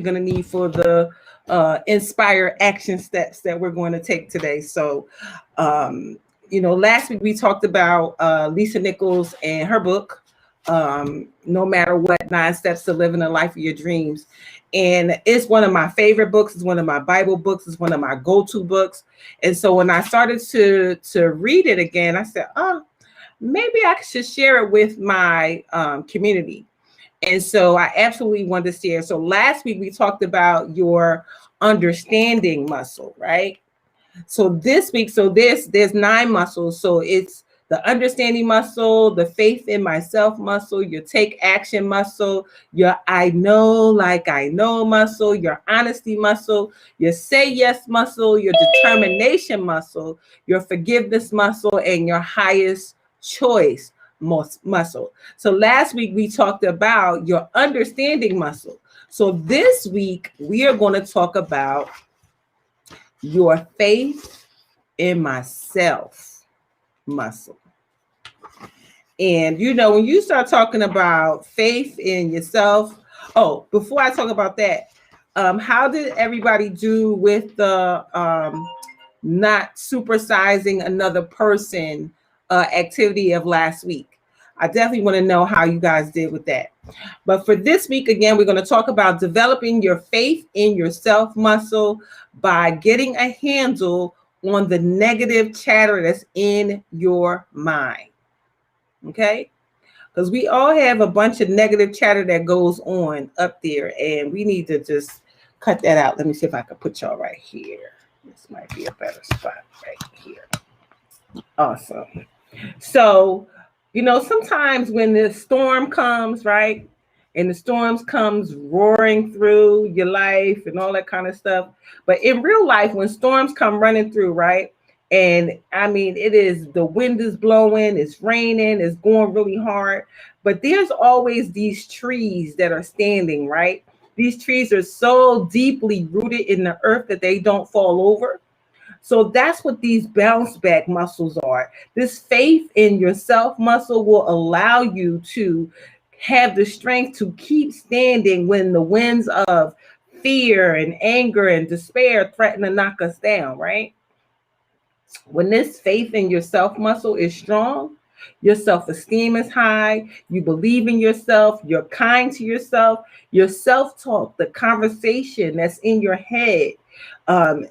going to need for the inspire action steps that we're going to take today. So, last week we talked about Lisa Nichols and her book, No Matter What, 9 Steps to Living a Life of Your Dreams. And it's one of my favorite books. It's one of my Bible books. It's one of my go-to books. And so when I started to read it again, I said, oh, maybe I should share it with my community. And so I absolutely wanted to share. So last week we talked about your understanding muscle, right? So this week, there's 9 muscles. So it's the understanding muscle, the faith in myself muscle, your take action muscle, your I know like I know muscle, your honesty muscle, your say yes muscle, your determination muscle, your forgiveness muscle, and your highest choice muscle. So last week we talked about your understanding muscle. So this week we are going to talk about your faith in myself muscle. And when you start talking about faith in yourself, before I talk about that, how did everybody do with the not supersizing another person activity of last week? I definitely want to know how you guys did with that. But for this week, again, we're going to talk about developing your faith in yourself muscle by getting a handle on the negative chatter that's in your mind. Okay? Because we all have a bunch of negative chatter that goes on up there, and we need to just cut that out. Let me see if I can put y'all right here. This might be a better spot right here. Awesome. So, sometimes when the storm comes, right, and the storms comes roaring through your life and all that kind of stuff. But in real life, when storms come running through, right, and I mean, the wind is blowing, it's raining, it's going really hard, but there's always these trees that are standing, right? These trees are so deeply rooted in the earth that they don't fall over. So that's what these bounce back muscles are. This faith in yourself muscle will allow you to have the strength to keep standing when the winds of fear and anger and despair threaten to knock us down, right? When this faith in yourself muscle is strong, your self-esteem is high, you believe in yourself, you're kind to yourself, your self-talk, the conversation that's in your head,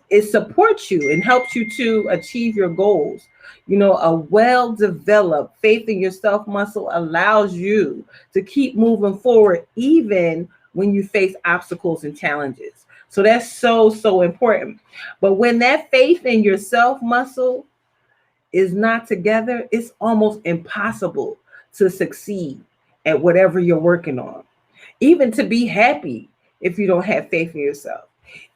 it supports you and helps you to achieve your goals. A well-developed faith in yourself muscle allows you to keep moving forward even when you face obstacles and challenges. So that's so, so important. But when that faith in yourself muscle is not together, it's almost impossible to succeed at whatever you're working on. Even to be happy if you don't have faith in yourself.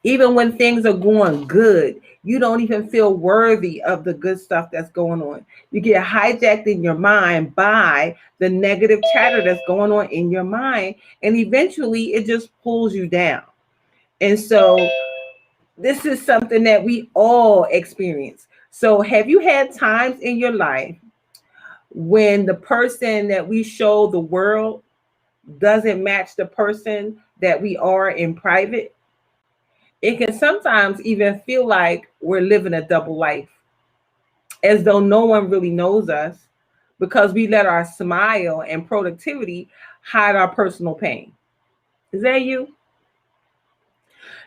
Even when things are going good, you don't even feel worthy of the good stuff that's going on. You get hijacked in your mind by the negative chatter that's going on in your mind, and eventually it just pulls you down. And so this is something that we all experience. So have you had times in your life when the person that we show the world doesn't match the person that we are in private? It can sometimes even feel like we're living a double life, as though no one really knows us because we let our smile and productivity hide our personal pain. Is that you?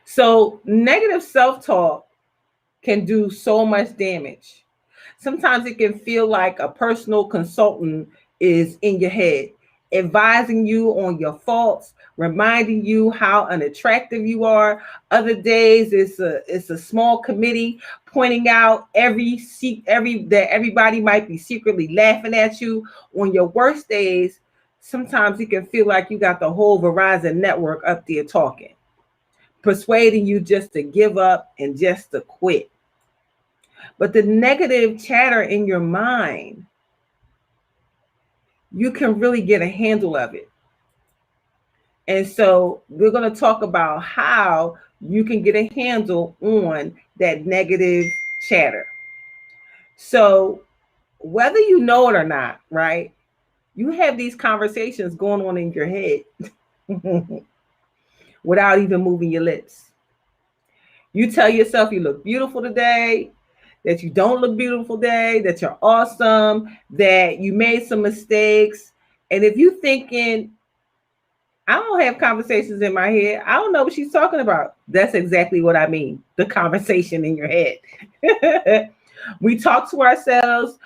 So negative self-talk can do so much damage. Sometimes it can feel like a personal consultant is in your head, advising you on your faults, reminding you how unattractive you are. Other days it's a small committee pointing out that everybody might be secretly laughing at you. On your worst days, sometimes it can feel like you got the whole Verizon network up there talking, persuading you just to give up and just to quit. But the negative chatter in your mind, you can really get a handle of it. And so we're going to talk about how you can get a handle on that negative chatter. So whether you know it or not, right, you have these conversations going on in your head. without even moving your lips. You tell yourself you look beautiful today, that you don't look beautiful today, that you're awesome, that you made some mistakes. And if you're thinking, I don't have conversations in my head, I don't know what she's talking about, that's exactly what I mean, the conversation in your head. We talk to ourselves.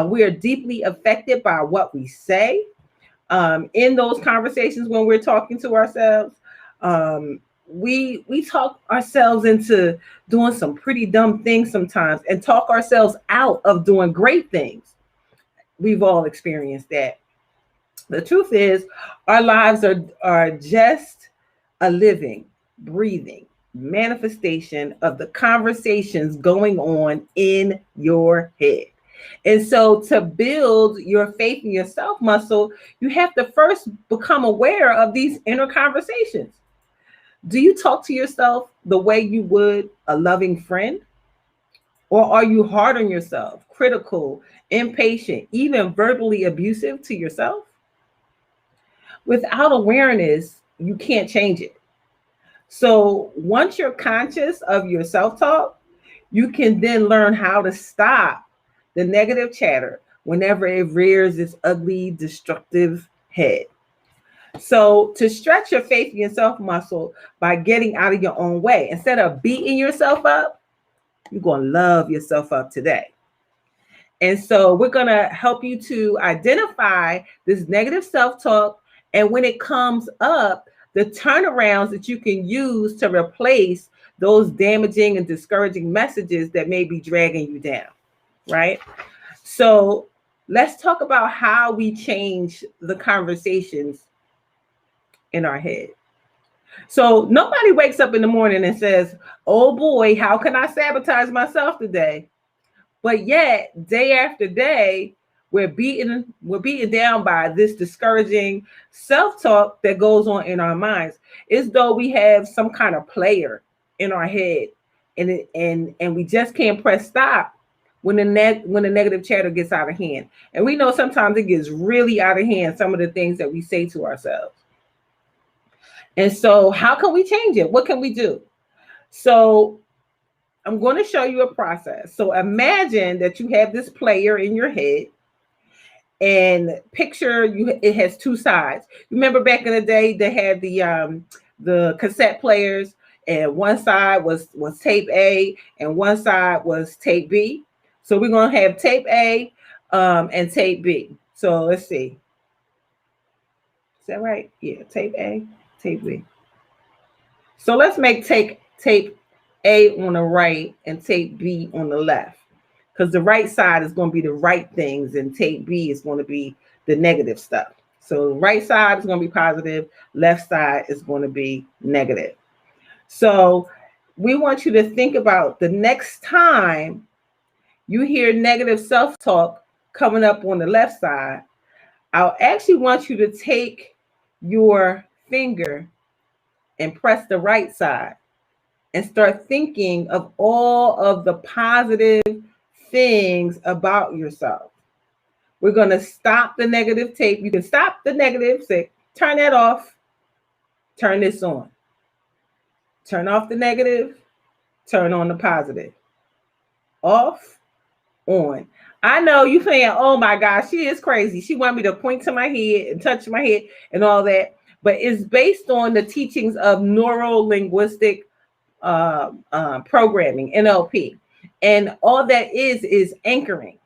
We are deeply affected by what we say in those conversations when we're talking to ourselves. We talk ourselves into doing some pretty dumb things sometimes and talk ourselves out of doing great things. We've all experienced that. The truth is, our lives are just a living, breathing manifestation of the conversations going on in your head. And so to build your faith in yourself muscle, you have to first become aware of these inner conversations. Do you talk to yourself the way you would a loving friend? Or are you hard on yourself, critical, impatient, even verbally abusive to yourself? Without awareness, you can't change it. So once you're conscious of your self-talk, you can then learn how to stop the negative chatter whenever it rears its ugly, destructive head. So to stretch your faith in yourself muscle by getting out of your own way, instead of beating yourself up, you're going to love yourself up today. And so we're going to help you to identify this negative self-talk. And when it comes up, the turnarounds that you can use to replace those damaging and discouraging messages that may be dragging you down, right? So let's talk about how we change the conversations in our head. So nobody wakes up in the morning and says, oh boy, how can I sabotage myself today? But yet, day after day, we're beaten down by this discouraging self-talk that goes on in our minds. It's though we have some kind of player in our head, and we just can't press stop when the negative chatter gets out of hand. And we know sometimes it gets really out of hand, some of the things that we say to ourselves. And so how can we change it? What can we do? So I'm going to show you a process. So imagine that you have this player in your head, and picture it has two sides. Remember back in the day, they had the cassette players, and one side was tape A and one side was tape B. So we're going to have tape A and tape B. So let's see. Is that right? Yeah, tape A, tape B. So let's make tape A on the right and tape B on the left, because the right side is going to be the right things and tape B is going to be the negative stuff. So the right side is going to be positive, left side is going to be negative. So we want you to think about the next time you hear negative self-talk coming up on the left side, I'll actually want you to take your finger and press the right side and start thinking of all of the positive things about yourself. We're going to stop the negative tape. You can stop the negative, say, turn that off, turn this on. Turn off the negative, turn on the positive. Off, on. I know you saying, oh my gosh, she is crazy. She wanted me to point to my head and touch my head and all that. But it's based on the teachings of neuro-linguistic programming, NLP. And all that is anchoring.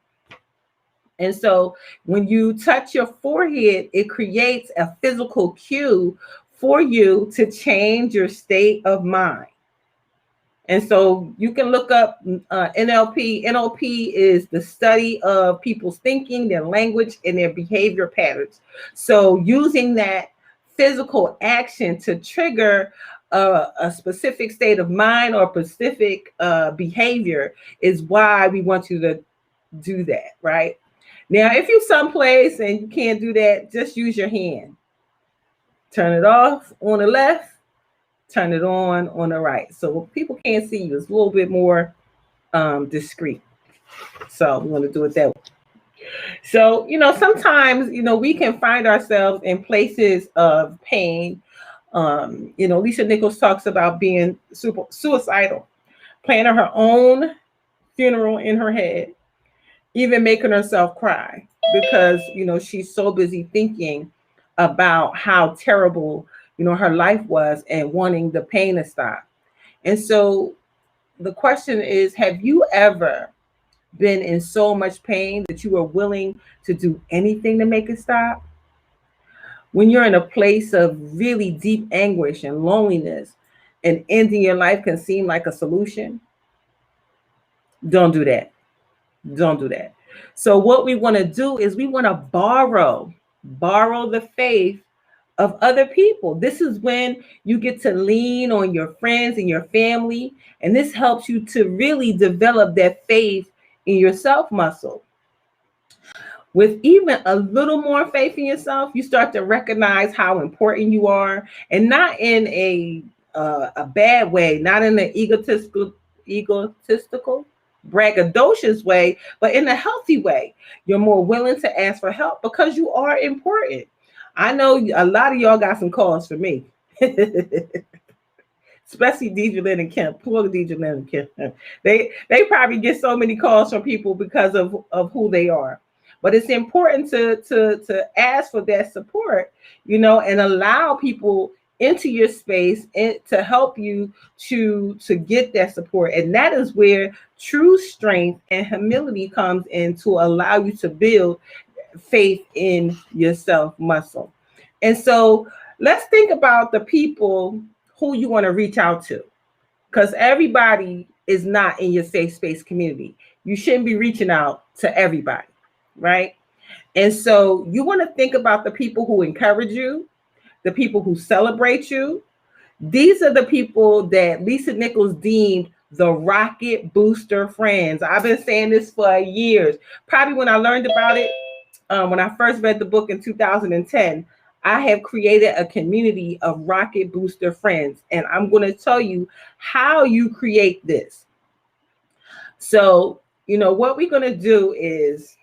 And so when you touch your forehead, it creates a physical cue for you to change your state of mind. And so you can look up NLP. NLP is the study of people's thinking, their language, and their behavior patterns. So using that physical action to trigger a specific state of mind or specific behavior is why we want you to do that, right? Now, if you're someplace and you can't do that, just use your hand. Turn it off on the left, turn it on the right. So people can't see you. It's a little bit more discreet. So we want to do it that way. So, sometimes, we can find ourselves in places of pain Lisa Nichols talks about being super suicidal, planning her own funeral in her head, even making herself cry because, she's so busy thinking about how terrible, her life was and wanting the pain to stop. And so the question is, have you ever been in so much pain that you were willing to do anything to make it stop? When you're in a place of really deep anguish and loneliness and ending your life can seem like a solution, don't do that. Don't do that. So what we want to do is we want to borrow the faith of other people. This is when you get to lean on your friends and your family, and this helps you to really develop that faith in yourself muscle. With even a little more faith in yourself, you start to recognize how important you are, and not in a bad way, not in an egotistical, braggadocious way, but in a healthy way. You're more willing to ask for help because you are important. I know a lot of y'all got some calls for me. Especially Deidre Lynn and Kemp. Poor Deidre Lynn and Kemp. They probably get so many calls from people because of who they are. But it's important to ask for that support, and allow people into your space and to help you to get that support. And that is where true strength and humility comes in, to allow you to build faith in yourself muscle. And so let's think about the people who you want to reach out to, because everybody is not in your safe space community. You shouldn't be reaching out to everybody, right? And so you want to think about the people who encourage you, the people who celebrate you. These are the people that Lisa Nichols deemed the rocket booster friends. I've been saying this for years. Probably when I learned about it, when I first read the book in 2010, I have created a community of rocket booster friends. And I'm going to tell you how you create this. So, what we're going to do is,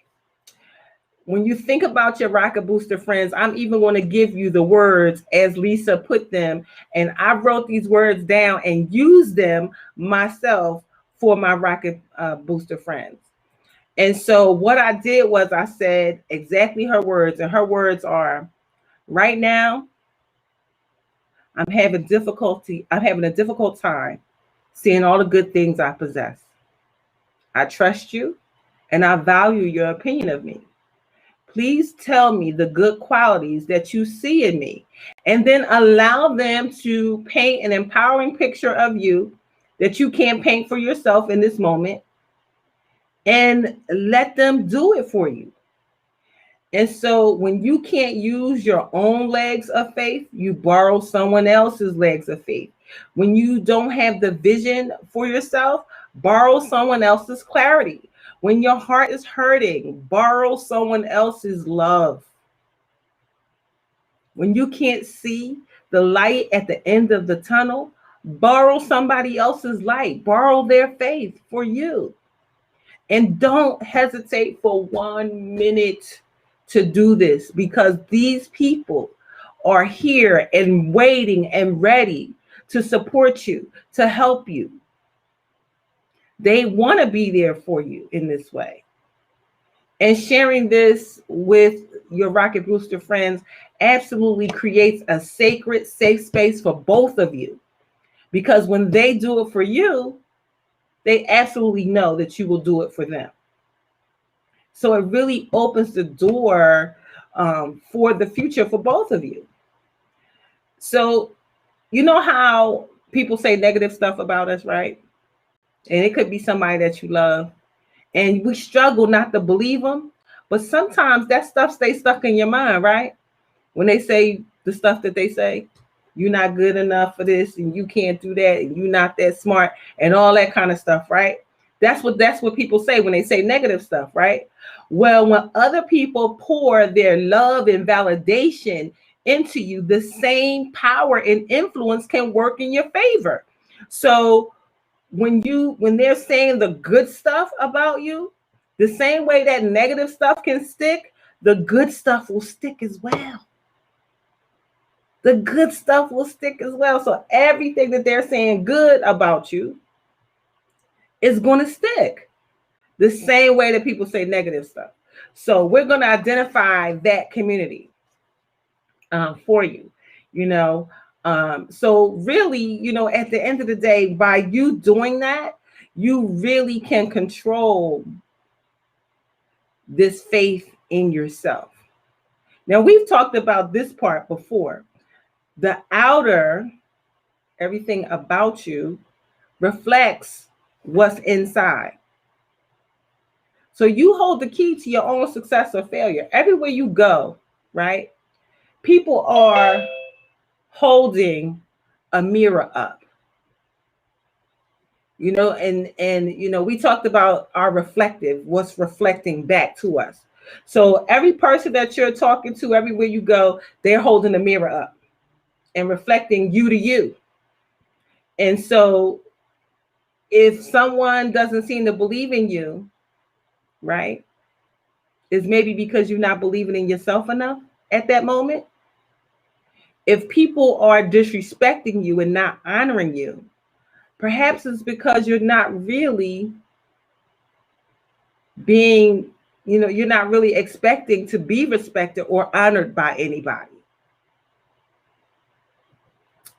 when you think about your rocket booster friends, I'm even going to give you the words as Lisa put them. And I wrote these words down and used them myself for my rocket booster friends. And so what I did was I said exactly her words. And her words are, right now, I'm having a difficult time seeing all the good things I possess. I trust you and I value your opinion of me. Please tell me the good qualities that you see in me, and then allow them to paint an empowering picture of you that you can't paint for yourself in this moment, and let them do it for you. And so when you can't use your own legs of faith, you borrow someone else's legs of faith. When you don't have the vision for yourself, borrow someone else's clarity. When your heart is hurting, borrow someone else's love. When you can't see the light at the end of the tunnel, borrow somebody else's light. Borrow their faith for you. And don't hesitate for 1 minute to do this, because these people are here and waiting and ready to support you, to help you. They want to be there for you in this way. And sharing this with your rocket booster friends absolutely creates a sacred, safe space for both of you. Because when they do it for you, they absolutely know that you will do it for them. So it really opens the door for the future for both of you. So you know how people say negative stuff about us, right? And it could be somebody that you love. And we struggle not to believe them. But sometimes that stuff stays stuck in your mind, right? When they say the stuff that they say, you're not good enough for this, and you can't do that, and you're not that smart, and all that kind of stuff, right? That's what people say when they say negative stuff, right? Well, when other people pour their love and validation into you, the same power and influence can work in your favor. So when they're saying the good stuff about you, the same way that negative stuff can stick, the good stuff will stick as well. the good stuff will stick as well. So everything that they're saying good about you is going to stick the same way that people say negative stuff. So we're going to identify that community for you, you know. So really, you know, at the end of the day, by you doing that, you really can control this faith in yourself. Now, we've talked about this part before. The outer, everything about you, reflects what's inside. So you hold the key to your own success or failure. Everywhere you go, right? People are holding a mirror up. You know, and you know, we talked about our reflective, what's reflecting back to us. So every person that you're talking to, everywhere you go, they're holding a mirror up and reflecting you to you. And so if someone doesn't seem to believe in you, right, is maybe because you're not believing in yourself enough at that moment. If people are disrespecting you and not honoring you, perhaps it's because you're not really being, you know, you're not really expecting to be respected or honored by anybody.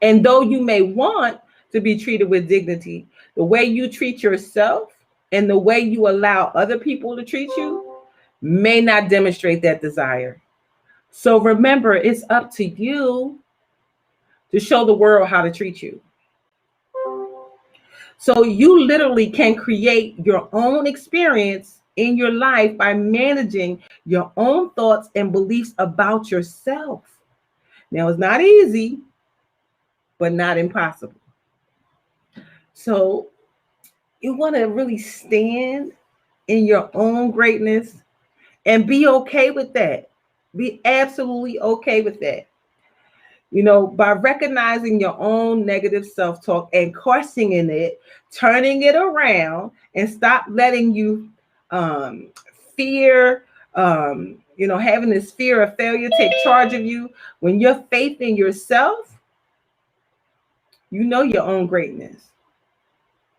And though you may want to be treated with dignity, the way you treat yourself and the way you allow other people to treat you may not demonstrate that desire. So remember, it's up to you to show the world how to treat you. So you literally can create your own experience in your life by managing your own thoughts and beliefs about yourself. Now, it's not easy, but not impossible. So you want to really stand in your own greatness and be okay with that. Be absolutely okay with that. You know, by recognizing your own negative self-talk and questioning it, turning it around, and stop letting you fear, you know, having this fear of failure take charge of you. When your faith in yourself, you know your own greatness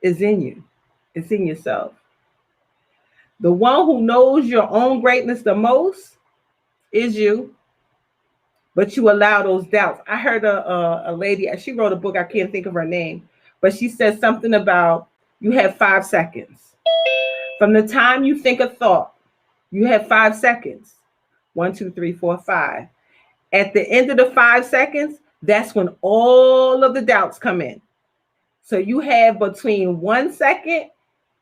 is in you. It's in yourself. The one who knows your own greatness the most is you. But you allow those doubts. I heard a lady, she wrote a book, I can't think of her name, but she said something about you have 5 seconds. From the time you think a thought, you have 5 seconds. 1, 2, 3, 4, 5. At the end of the 5 seconds, that's when all of the doubts come in. So you have between 1 second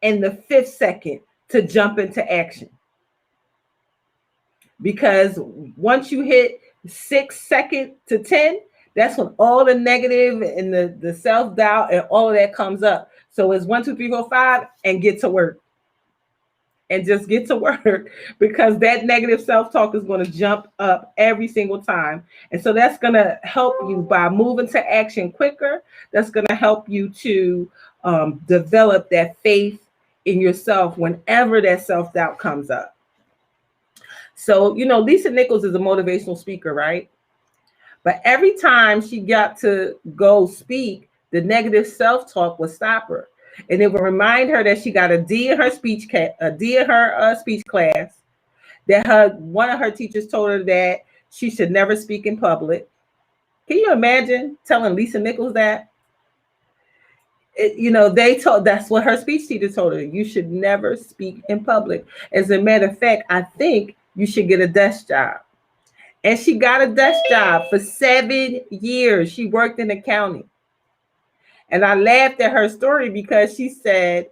and the 5th second to jump into action. Because once you hit 6 seconds to 10, that's when all the negative and the self-doubt and all of that comes up. So it's 1, 2, 3, 4, 5, and get to work. And just get to work, because that negative self-talk is going to jump up every single time. And so that's going to help you by moving to action quicker. That's going to help you to develop that faith in yourself whenever that self-doubt comes up. So, you know, Lisa Nichols is a motivational speaker, right? But every time she got to go speak, the negative self-talk would stop her. And it would remind her that she got a D in her speech class, that one of her teachers told her that she should never speak in public. Can you imagine telling Lisa Nichols that? You know, that's what her speech teacher told her. You should never speak in public. As a matter of fact, I think you should get a desk job. And she got a desk job for 7 years. She worked in accounting. And I laughed at her story because she said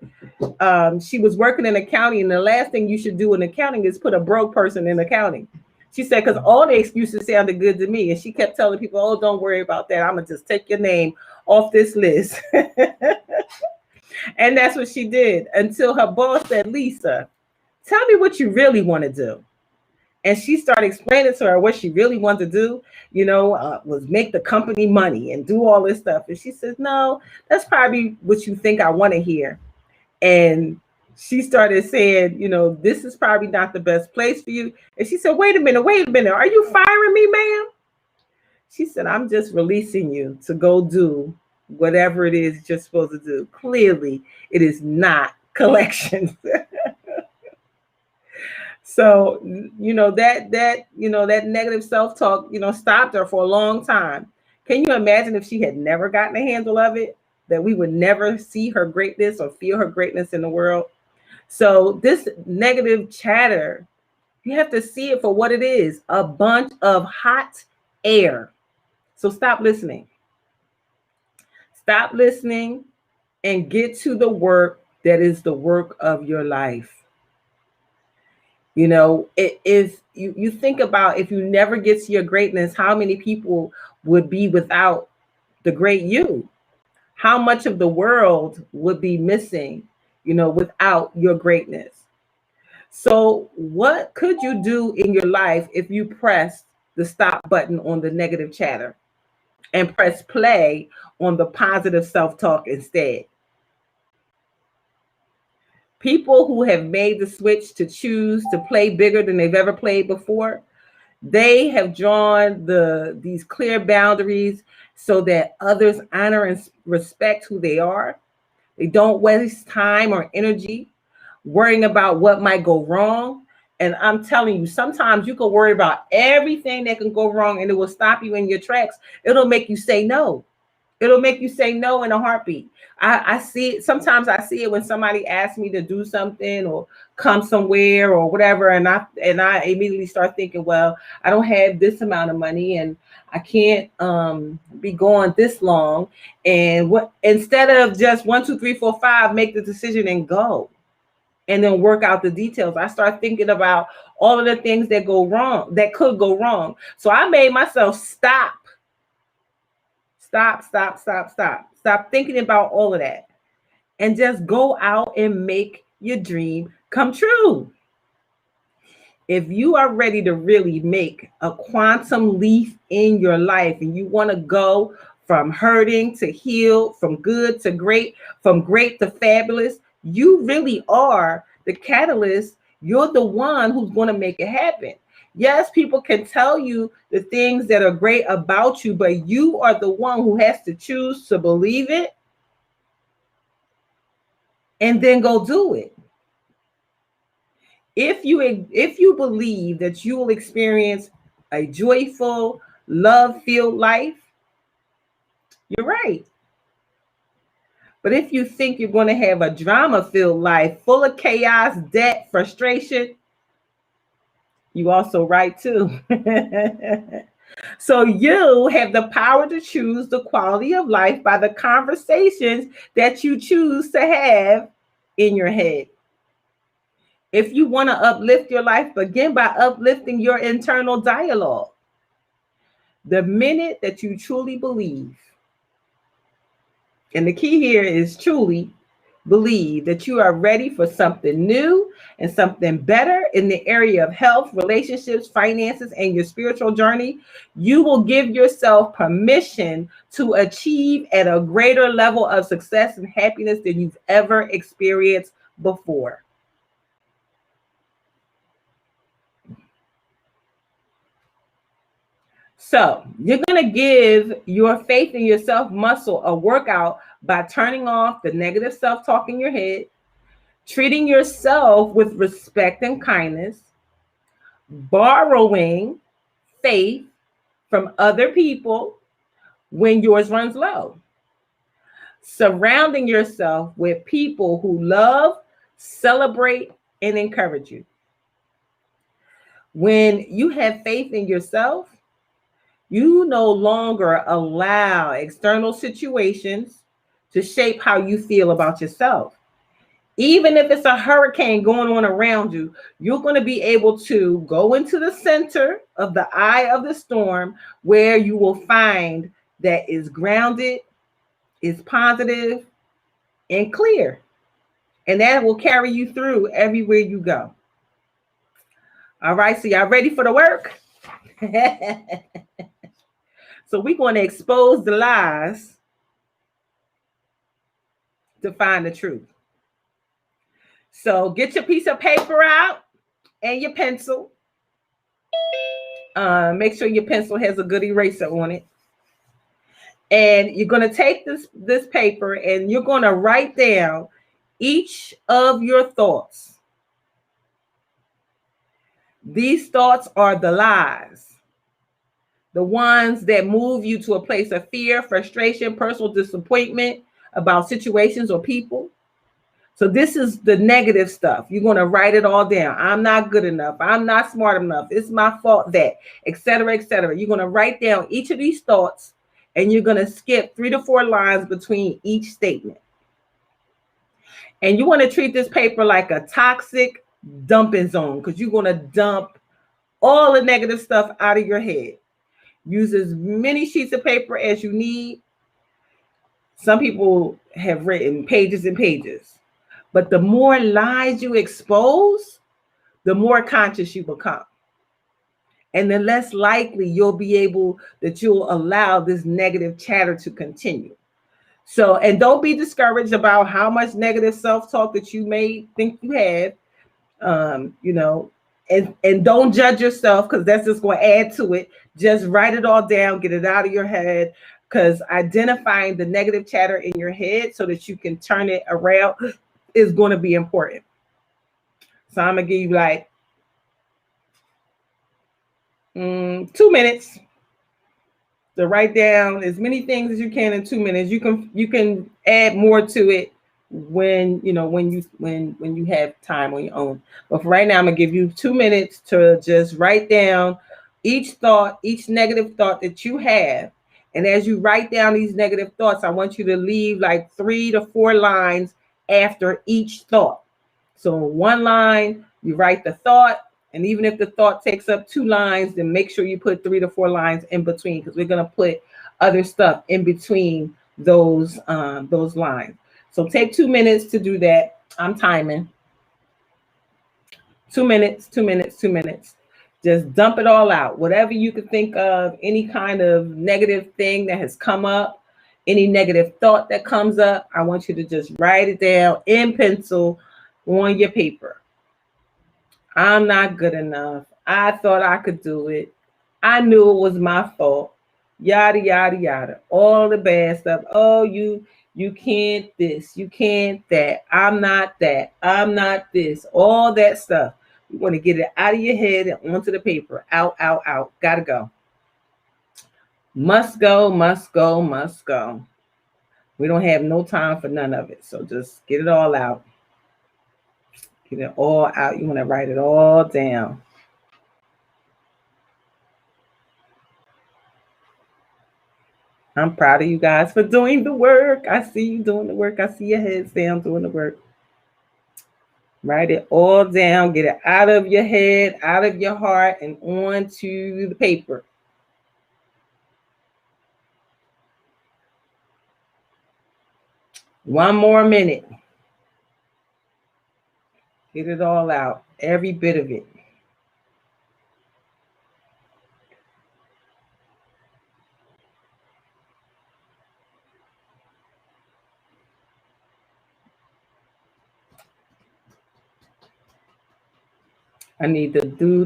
she was working in accounting, and the last thing you should do in accounting is put a broke person in accounting. She said, because all the excuses sounded good to me. And she kept telling people, oh, don't worry about that. I'm going to just take your name off this list. And that's what she did until her boss said, Lisa, tell me what you really want to do. And she started explaining to her what she really wanted to do, you know, was make the company money and do all this stuff. And she says, no, that's probably what you think I want to hear. And she started saying, you know, this is probably not the best place for you. And she said, wait a minute. Are you firing me, ma'am? She said, I'm just releasing you to go do whatever it is you're supposed to do. Clearly, it is not collections. So, that negative self-talk, stopped her for a long time. Can you imagine if she had never gotten a handle of it, that we would never see her greatness or feel her greatness in the world? So this negative chatter, you have to see it for what it is, a bunch of hot air. So stop listening. Stop listening and get to the work that is the work of your life. If you think about, if you never get to your greatness, how many people would be without the great you? How much of the world would be missing, without your greatness? So what could you do in your life if you press the stop button on the negative chatter and press play on the positive self-talk instead? People who have made the switch to choose to play bigger than they've ever played before, they have drawn these clear boundaries so that others honor and respect who they are. They don't waste time or energy worrying about what might go wrong. And I'm telling you, sometimes you can worry about everything that can go wrong and it will stop you in your tracks. It'll make you say no. It'll make you say no in a heartbeat. I see it. Sometimes I see it when somebody asks me to do something or come somewhere or whatever. And I immediately start thinking, well, I don't have this amount of money and I can't be going this long. And instead of just 1, 2, 3, 4, 5, make the decision and go and then work out the details, I start thinking about all of the things that go wrong, that could go wrong. So I made myself stop thinking about all of that and just go out and make your dream come true. If you are ready to really make a quantum leap in your life and you want to go from hurting to heal, from good to great, from great to fabulous, you really are the catalyst. You're the one who's going to make it happen. Yes, people can tell you the things that are great about you, but you are the one who has to choose to believe it and then go do it. If you believe that you will experience a joyful, love-filled life, you're right. But if you think you're going to have a drama-filled life full of chaos, debt, frustration, you also right too. So you have the power to choose the quality of life by the conversations that you choose to have in your head. If you want to uplift your life, begin by uplifting your internal dialogue. The minute that you truly believe, and the key here is truly believe that you are ready for something new and something better in the area of health, relationships, finances, and your spiritual journey, you will give yourself permission to achieve at a greater level of success and happiness than you've ever experienced before. So you're going to give your faith in yourself muscle a workout by turning off the negative self-talk in your head, treating yourself with respect and kindness, borrowing faith from other people when yours runs low, surrounding yourself with people who love, celebrate, and encourage you. When you have faith in yourself, you no longer allow external situations to shape how you feel about yourself. Even if it's a hurricane going on around you, you're going to be able to go into the center of the eye of the storm where you will find that is grounded, is positive, and clear. And that will carry you through everywhere you go. All right, so y'all ready for the work? So we're going to expose the lies to find the truth. So get your piece of paper out and your pencil. Make sure your pencil has a good eraser on it. And you're going to take this paper and you're going to write down each of your thoughts. These thoughts are the lies, the ones that move you to a place of fear, frustration, personal disappointment about situations or people. So this is the negative stuff. You're going to write it all down. I'm not good enough. I'm not smart enough. It's my fault that, etc., etc. You're going to write down each of these thoughts, and you're going to skip 3 to 4 lines between each statement. And you want to treat this paper like a toxic dumping zone, because you're going to dump all the negative stuff out of your head. Use as many sheets of paper as you need. Some people have written pages and pages. But the more lies you expose, the more conscious you become. And the less likely you'll allow this negative chatter to continue. So, and don't be discouraged about how much negative self-talk that you may think you have, and don't judge yourself, because that's just going to add to it. Just write it all down, get it out of your head, because identifying the negative chatter in your head so that you can turn it around is going to be important. So I'm going to give you like 2 minutes to write down as many things as you can in 2 minutes. You can add more to it when you have time on your own. But for right now, I'm going to give you 2 minutes to just write down each thought, each negative thought that you have. And as you write down these negative thoughts, I want you to leave like 3 to 4 lines after each thought. So one line, you write the thought, and even if the thought takes up 2 lines, then make sure you put 3 to 4 lines in between, because we're going to put other stuff in between those lines. So take 2 minutes to do that. I'm timing. 2 minutes, 2 minutes, 2 minutes. Just dump it all out. Whatever you could think of, any kind of negative thing that has come up, any negative thought that comes up, I want you to just write it down in pencil on your paper. I'm not good enough. I thought I could do it. I knew it was my fault. Yada, yada, yada. All the bad stuff. Oh, you can't this. You can't that. I'm not that. I'm not this. All that stuff. You want to get it out of your head and onto the paper. Out, out, out. Gotta go. Must go, must go, must go. We don't have no time for none of it. So just get it all out. Get it all out. You want to write it all down. I'm proud of you guys for doing the work. I see you doing the work. I see your heads down doing the work. Write it all down. Get it out of your head, out of your heart, and onto the paper. One more minute. Get it all out, every bit of it. I need the do.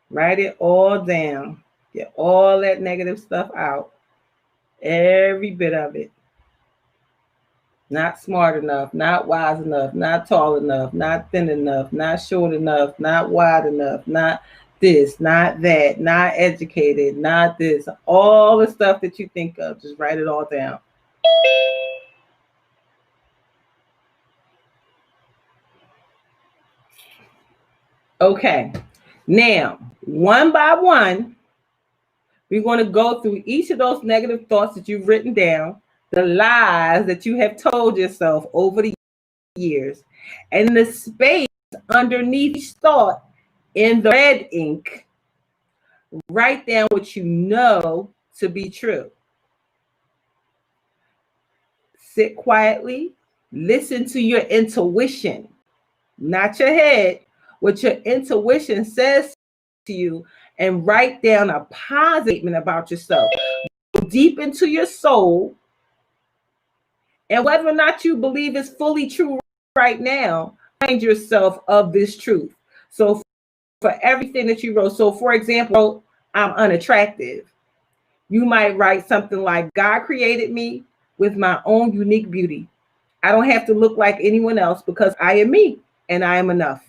Write it all down. Get all that negative stuff out. Every bit of it. Not smart enough, not wise enough, not tall enough, not thin enough, not short enough, not wide enough, not this, not that, not educated, not this. All the stuff that you think of, just write it all down. Okay, now, one by one, we're going to go through each of those negative thoughts that you've written down, the lies that you have told yourself over the years, and the space underneath each thought in the red ink. Write down what you know to be true. Sit quietly, listen to your intuition, not your head, what your intuition says to you, and write down a positive statement about yourself. Go deep into your soul And whether or not you believe is fully true right now, remind yourself of this truth. So for everything that you wrote, so for example, I'm unattractive. You might write something like, God created me with my own unique beauty. I don't have to look like anyone else because I am me and I am enough.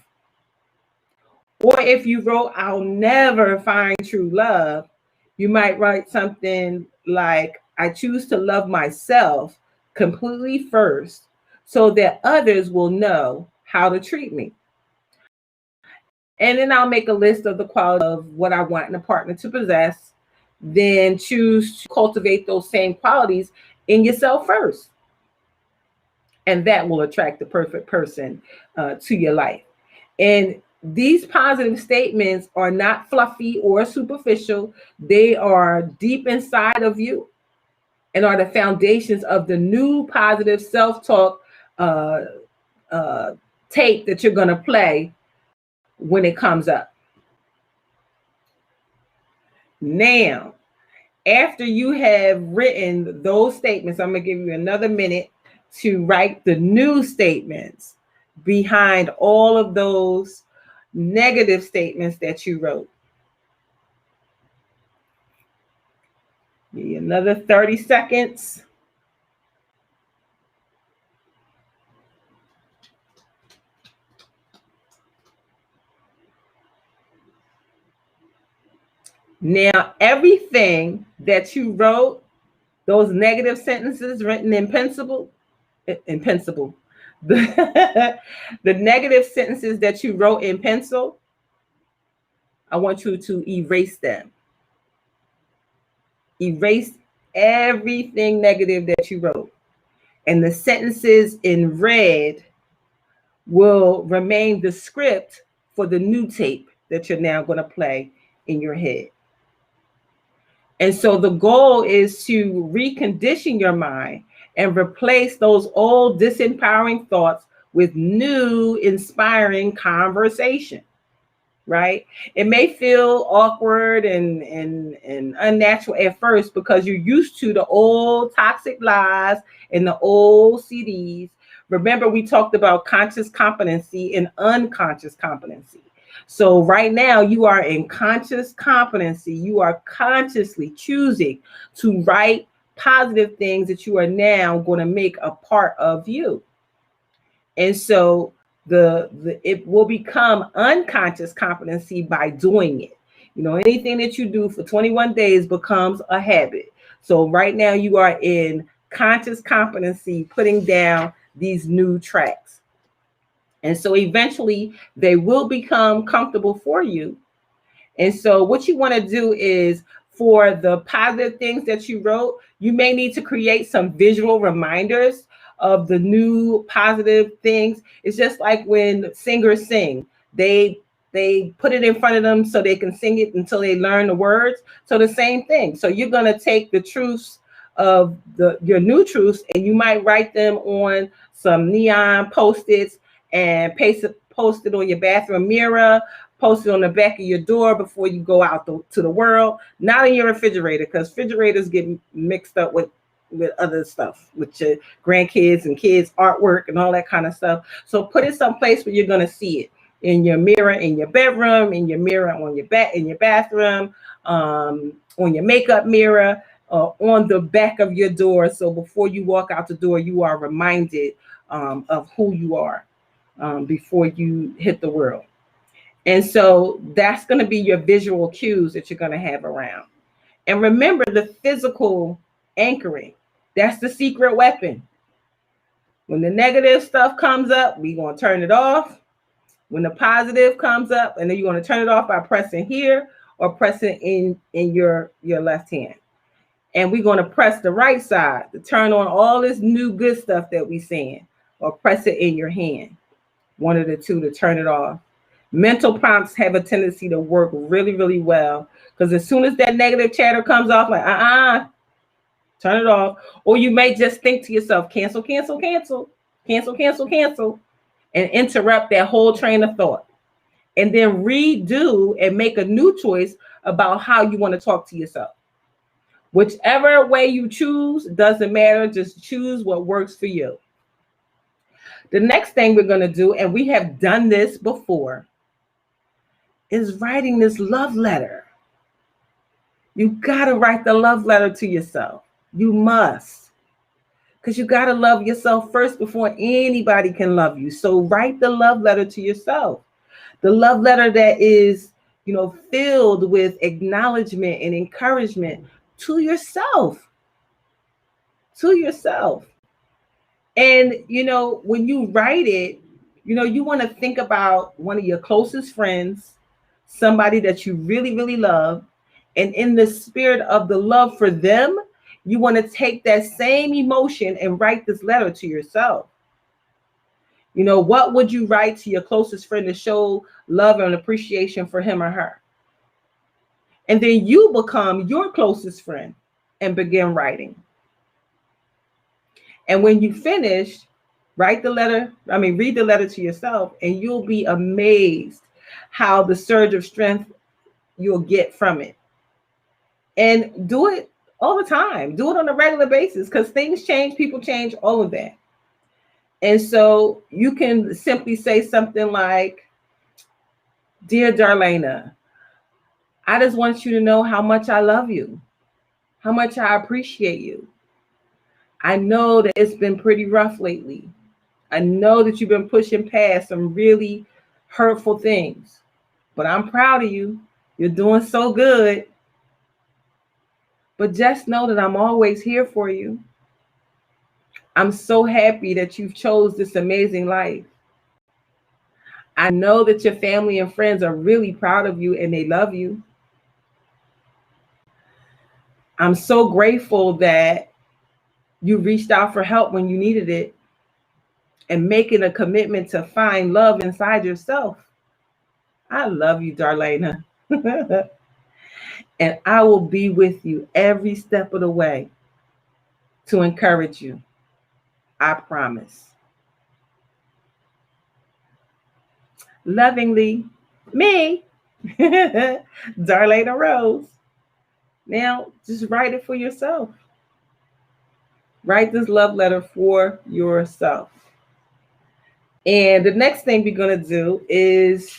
Or if you wrote, I'll never find true love, you might write something like, I choose to love myself completely first so that others will know how to treat me. And then I'll make a list of the quality of what I want in a partner to possess, then choose to cultivate those same qualities in yourself first. And that will attract the perfect person to your life. And these positive statements are not fluffy or superficial. They are deep inside of you and are the foundations of the new positive self-talk tape that you're going to play when it comes up. Now, after you have written those statements, I'm going to give you another minute to write the new statements behind all of those negative statements that you wrote. Give you another 30 seconds. Now, everything that you wrote, those negative sentences written in pencil, the negative sentences that you wrote in pencil, I want you to erase them. Erase everything negative that you wrote. And the sentences in red will remain the script for the new tape that you're now going to play in your head. And so the goal is to recondition your mind and replace those old disempowering thoughts with new inspiring conversation, right? It may feel awkward and unnatural at first because you're used to the old toxic lies and the old CDs. Remember, we talked about conscious competency and unconscious competency. So right now you are in conscious competency. You are consciously choosing to write positive things that you are now going to make a part of you. And so it will become unconscious competency by doing it. You know, anything that you do for 21 days becomes a habit. So right now you are in conscious competency, putting down these new tracks. And so eventually they will become comfortable for you. And so what you want to do is, for the positive things that you wrote, you may need to create some visual reminders of the new positive things. It's just like when singers sing, they put it in front of them so they can sing it until they learn the words. So the same thing. So you're going to take the truths of your new truths, and you might write them on some neon post-its and post it on your bathroom mirror, post it on the back of your door before you go out to the world, not in your refrigerator, because refrigerators get mixed up with other stuff, with your grandkids and kids' artwork and all that kind of stuff. So put it someplace where you're going to see it, in your mirror, in your bedroom, in your mirror on your in your bathroom, on your makeup mirror, on the back of your door. So before you walk out the door, you are reminded of who you are before you hit the world. And so that's going to be your visual cues that you're going to have around. And remember, the physical anchoring, that's the secret weapon. When the negative stuff comes up, we're going to turn it off. When the positive comes up, and then you're going to turn it off by pressing here or pressing in your left hand. And we're going to press the right side to turn on all this new good stuff that we're seeing, or press it in your hand. One of the two to turn it off. Mental prompts have a tendency to work really, really well, because as soon as that negative chatter comes off, like, turn it off. Or you may just think to yourself, cancel, cancel, cancel, cancel, cancel, cancel, and interrupt that whole train of thought. And then redo and make a new choice about how you want to talk to yourself. Whichever way you choose, doesn't matter. Just choose what works for you. The next thing we're going to do, and we have done this before, is writing this love letter. You got to write the love letter to yourself. You must. Because you got to love yourself first before anybody can love you. So write the love letter to yourself. The love letter that is, filled with acknowledgement and encouragement to yourself. To yourself. And, when you write it, you want to think about one of your closest friends, somebody that you really, really love. And in the spirit of the love for them, you want to take that same emotion and write this letter to yourself. What would you write to your closest friend to show love and appreciation for him or her? And then you become your closest friend and begin writing. And when you finish, read the letter to yourself, and you'll be amazed how the surge of strength you'll get from it. And do it all the time. Do it on a regular basis, because things change, people change, all of that. And so you can simply say something like, "Dear Darlaina, I just want you to know how much I love you, how much I appreciate you. I know that it's been pretty rough lately. I know that you've been pushing past some really hurtful things, but I'm proud of you. You're doing so good. But just know that I'm always here for you. I'm so happy that you've chose this amazing life. I know that your family and friends are really proud of you and they love you. I'm so grateful that you reached out for help when you needed it, and making a commitment to find love inside yourself. I love you, Darlaina. And I will be with you every step of the way to encourage you. I promise. Lovingly, me, Darlaina Rose." Now, just write it for yourself. Write this love letter for yourself. And the next thing we're going to do is,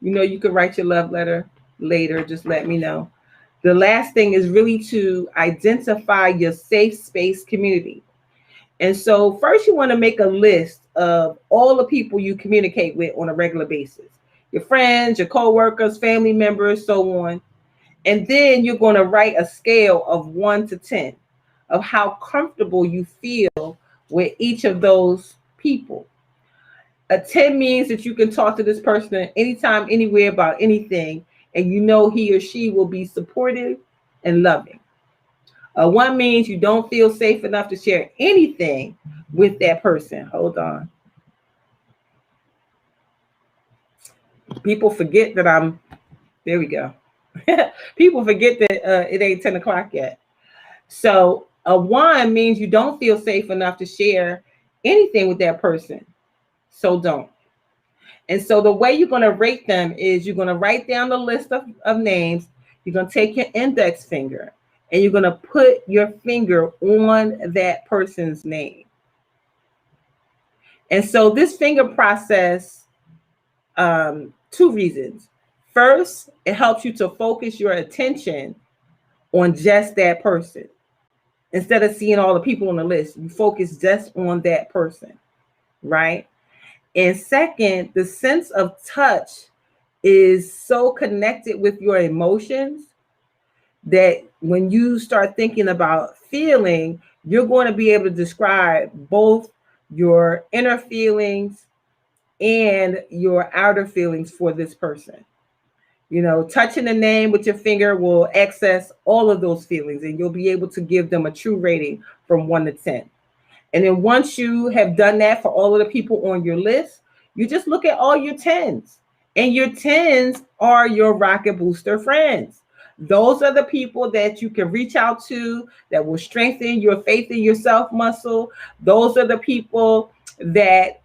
you can write your love letter later. Just let me know. The last thing is really to identify your safe space community. And so first you want to make a list of all the people you communicate with on a regular basis. Your friends, your coworkers, family members, so on. And then you're going to write a scale of 1 to 10 of how comfortable you feel with each of those people. A 10 means that you can talk to this person anytime, anywhere about anything, and he or she will be supportive and loving. A 1 means you don't feel safe enough to share anything with that person. Hold on. People forget that there we go. People forget that it ain't 10 o'clock yet. So a 1 means you don't feel safe enough to share anything with that person. So don't. And so the way you're going to rate them is you're going to write down the list of names. You're going to take your index finger and you're going to put your finger on that person's name. And so this finger process, 2 reasons. First, it helps you to focus your attention on just that person. Instead of seeing all the people on the list, you focus just on that person, right? And second, the sense of touch is so connected with your emotions that when you start thinking about feeling, you're going to be able to describe both your inner feelings and your outer feelings for this person. Touching the name with your finger will access all of those feelings, and you'll be able to give them a true rating from 1 to 10. And then once you have done that for all of the people on your list, you just look at all your 10s. And your 10s are your rocket booster friends. Those are the people that you can reach out to that will strengthen your faith in yourself muscle. Those are the people that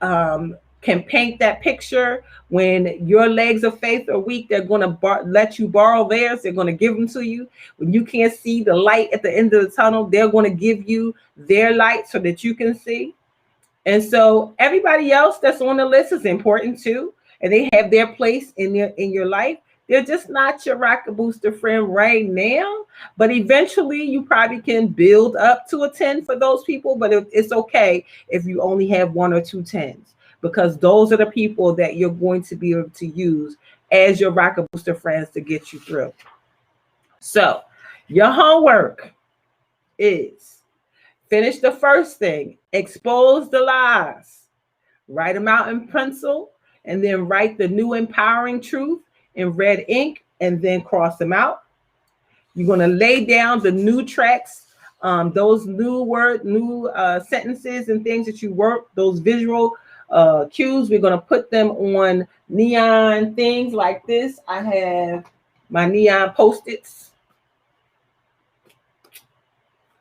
can paint that picture. When your legs of faith are weak, they're going to let you borrow theirs. They're going to give them to you. When you can't see the light at the end of the tunnel, they're going to give you their light so that you can see. And so everybody else that's on the list is important too, and they have their place in your life. They're just not your rocket booster friend right now, but eventually you probably can build up to a 10 for those people. But it's okay if you only have 1 or 2 10s, because those are the people that you're going to be able to use as your rocket booster friends to get you through. So your homework is finish the first thing, expose the lies, write them out in pencil, and then write the new empowering truth in red ink, and then cross them out. You're going to lay down the new tracks, those new sentences and things that you work, those visual cues. We're going to put them on neon things like this. I have my neon Post-its.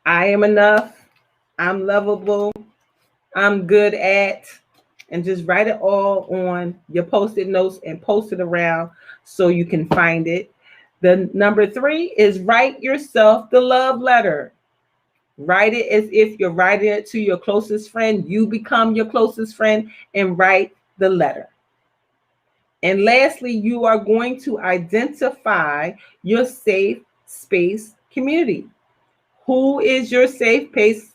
I am enough. I'm lovable. I'm good at. And just write it all on your Post-it notes and post it around so you can find it. The number 3 is write yourself the love letter. Write it as if you're writing it to your closest friend. You become your closest friend and write the letter. And lastly, you are going to identify your safe space community. Who is your safe space?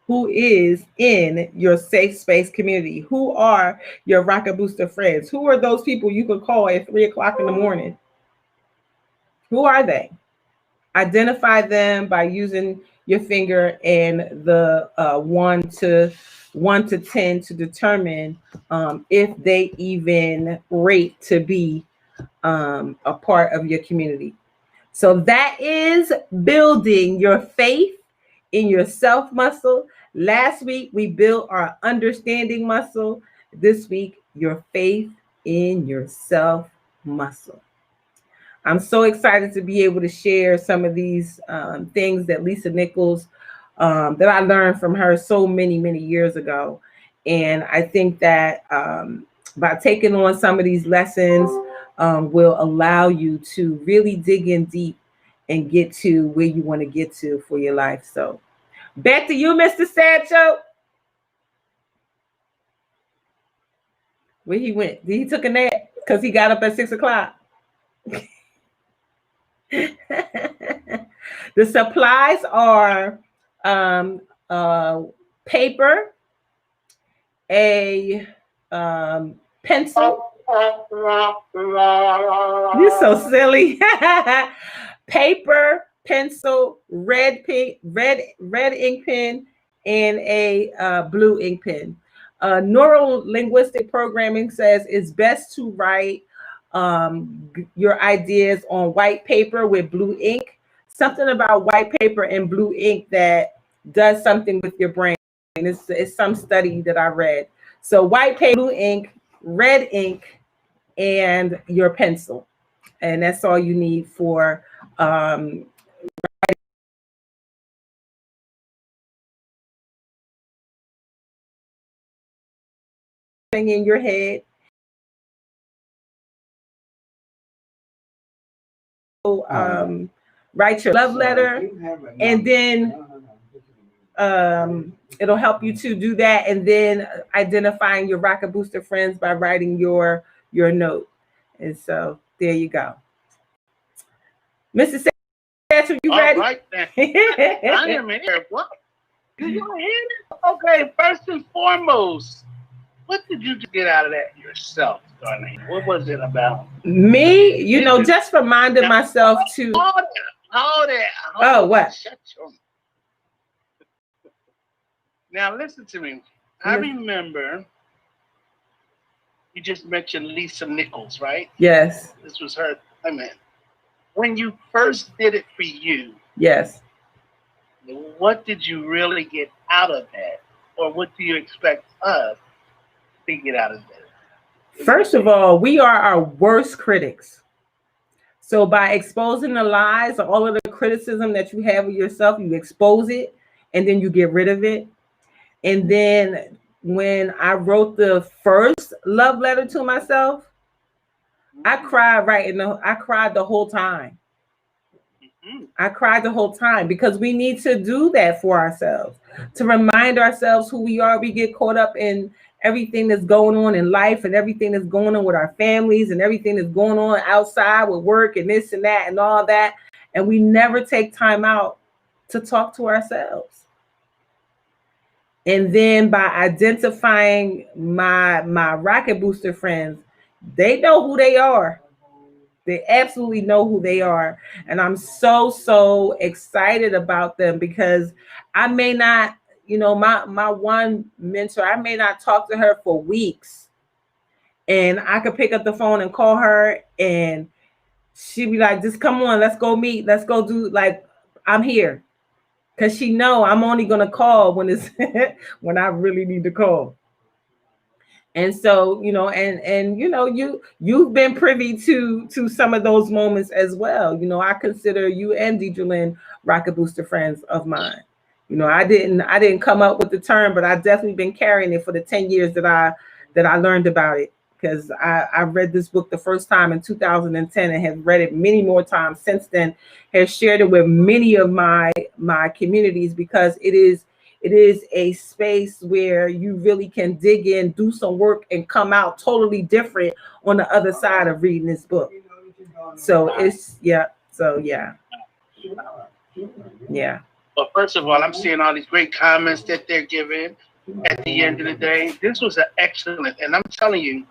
Who is in your safe space community? Who are your rocket booster friends? Who are those people you can call at 3 o'clock in the morning? Who are they? Identify them by using your finger and the 1 to 10 to determine if they even rate to be a part of your community. So that is building your faith in your self muscle. Last week, we built our understanding muscle. This week, your faith in yourself muscle. I'm so excited to be able to share some of these things that Lisa Nichols, that I learned from her so many, many years ago. And I think that by taking on some of these lessons will allow you to really dig in deep and get to where you want to get to for your life. So back to you, Mr. Sancho. Where he went? He took a nap because he got up at 6 o'clock. The supplies are paper, a pencil. You're so silly. Paper, pencil, red ink pen, and a blue ink pen. Neuro-linguistic programming says it's best to write your ideas on white paper with blue ink. Something about white paper and blue ink that does something with your brain. It's some study that I read. So white paper, blue ink, red ink, and your pencil. And that's all you need for writing in your head. Write your love letter, and then it'll help you to do that, and then identifying your rocket booster friends by writing your note. And so there you go. Mrs. Satchel, you ready? All right, then. I am here. What? Did you hear it? Okay, first and foremost, what did you get out of that yourself, Darlaina? What was it about? Me, just reminded myself to. Hold it. Oh, what? Shut your. Now listen to me. I remember you just mentioned Lisa Nichols, right? Yes. This was her. I mean, when you first did it for you. Yes. What did you really get out of that, or what do you expect us to get out of that? First of all, we are our worst critics. So by exposing the lies or all of the criticism that you have of yourself, you expose it, and then you get rid of it. And then when I wrote the first love letter to myself, I cried I cried the whole time. I cried the whole time because we need to do that for ourselves, to remind ourselves who we are. We get caught up in everything that's going on in life and everything that's going on with our families and everything that's going on outside with work and this and that and all that. And we never take time out to talk to ourselves. And then by identifying my rocket booster friends, they know who they are. They absolutely know who they are. And I'm so excited about them because I may not, my one mentor, I may not talk to her for weeks. And I could pick up the phone and call her and she'd be like, just come on, let's go meet. Let's go do, like, I'm here. Cause she know I'm only gonna call when it's when I really need to call. And so, you've been privy to some of those moments as well. I consider you and Deidrelyn rocket booster friends of mine. I didn't come up with the term, but I've definitely been carrying it for the 10 years that I learned about it. Because I read this book the first time in 2010 and have read it many more times since then, have shared it with many of my communities because it is a space where you really can dig in, do some work, and come out totally different on the other side of reading this book. So yeah. Well, first of all, I'm seeing all these great comments that they're giving. At the end of the day, this was an excellent, and I'm telling you,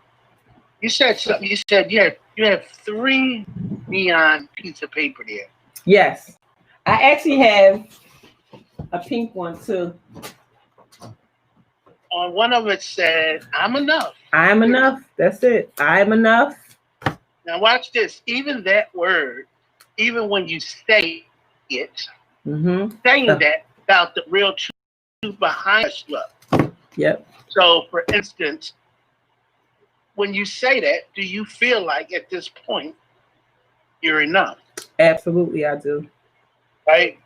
you said something. You said you have 3 neon pieces of paper there. Yes, I actually have a pink one too. On one of it said, "I'm enough." I am enough. That's it. I am enough. Now watch this. Even that word, even when you say it, saying that about the real truth behind us, love. Yep. So, for instance, when you say that, do you feel like at this point you're enough? Absolutely, I do. Right?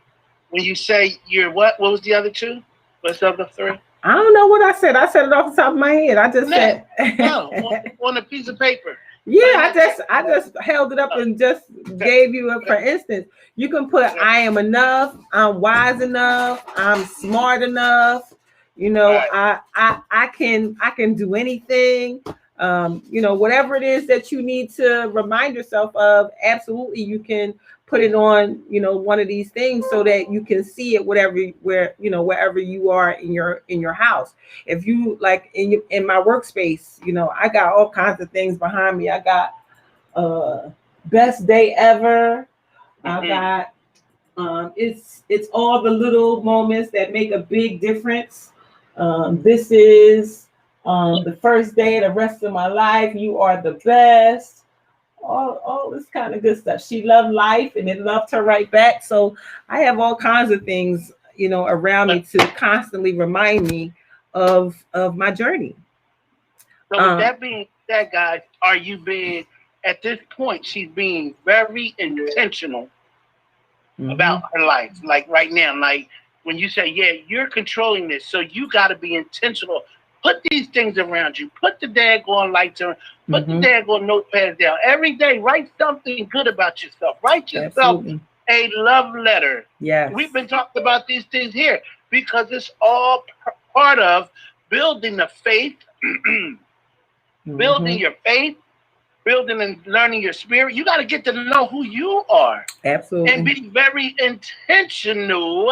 When you say you're what? What was the other 2? What's the other 3? I don't know what I said. I said it off the top of my head. I just said no, on a piece of paper. Yeah, I just held it up and just gave you a, for instance, you can put I am enough, I'm wise enough, I'm smart enough, I can do anything. Whatever it is that you need to remind yourself of, absolutely you can put it on, one of these things so that you can see it wherever you are in your house. If you like in my workspace, I got all kinds of things behind me. I got best day ever. I got it's all the little moments that make a big difference. This is the first day of the rest of my life. You are the best. All this kind of good stuff. She loved life and it loved her right back. So I have all kinds of things, around me to constantly remind me of my journey. So with that being said, guys, are you being, at this point, she's being very intentional about her life. Like right now, like when you say, yeah, you're controlling this. So you got to be intentional. Put these things around you. Put the daggone lights on. Put the daggone notepads down. Every day, write something good about yourself. Write yourself a love letter. Yeah. We've been talking about these things here because it's all part of building the faith, building your faith, building and learning your spirit. You got to get to know who you are. Absolutely. And be very intentional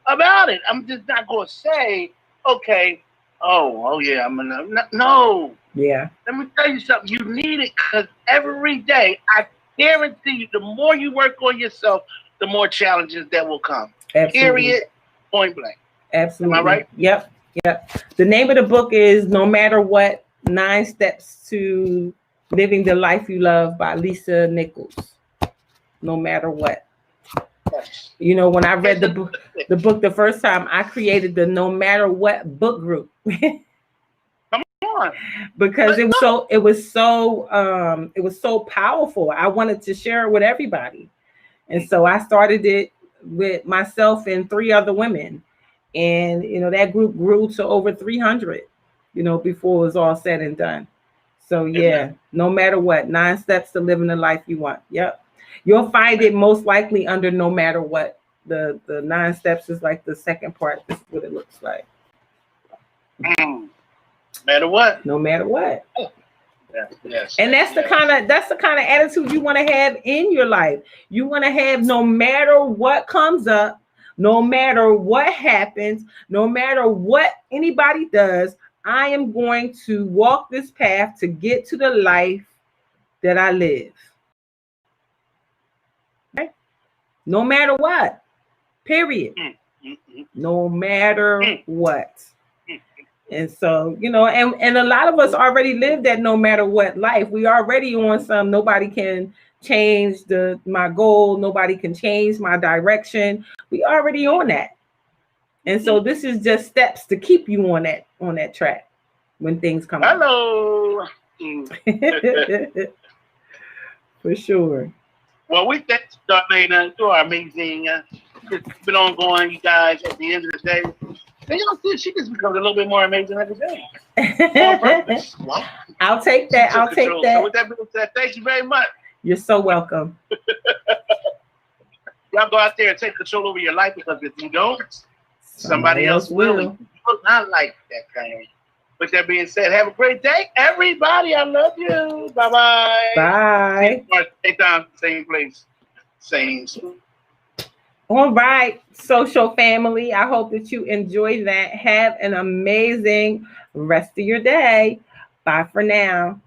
about it. I'm just not going to say, okay, oh yeah, I'm enough. No. Yeah. Let me tell you something. You need it because every day, I guarantee you, the more you work on yourself, the more challenges that will come. Absolutely. Period. Point blank. Absolutely. Am I right? Yep. The name of the book is No Matter What, 9 Steps to Living the Life You Love by Lisa Nichols. No matter what. Yes. When I read the book the first time, I created the No Matter What book group. Come on. Because it was so powerful. I wanted to share it with everybody. And so I started it with myself and 3 other women. And that group grew to over 300. before it's all said and done. So yeah, no matter what, 9 steps to living the life you want. Yep. You'll find it most likely under no matter what. The 9 steps is like the second part. This is what it looks like. No matter what. No matter what. Yes. And that's the kind of attitude you want to have in your life. You want to have, no matter what comes up, no matter what happens, no matter what anybody does, I am going to walk this path to get to the life that I live. Okay? No matter what. Period. No matter what. And so, and a lot of us already live that no matter what life. We already on some, nobody can change my goal. Nobody can change my direction. We already on that. And so this is just steps to keep you on that track when things come up. Hello. For sure. Well, we thank Darlaina. You are amazing. It's been ongoing, you guys, at the end of the day. And she just becomes a little bit more amazing every day. On purpose. Wow. I'll take that. I'll take that. So with that being said, thank you very much. You're so welcome. Y'all go out there and take control over your life, because if you don't, somebody else will. You will not like that kind of. With that being said, have a great day, everybody. I love you. Bye-bye. Bye. Same time, same place, same. All right, social family. I hope that you enjoy that. Have an amazing rest of your day. Bye for now.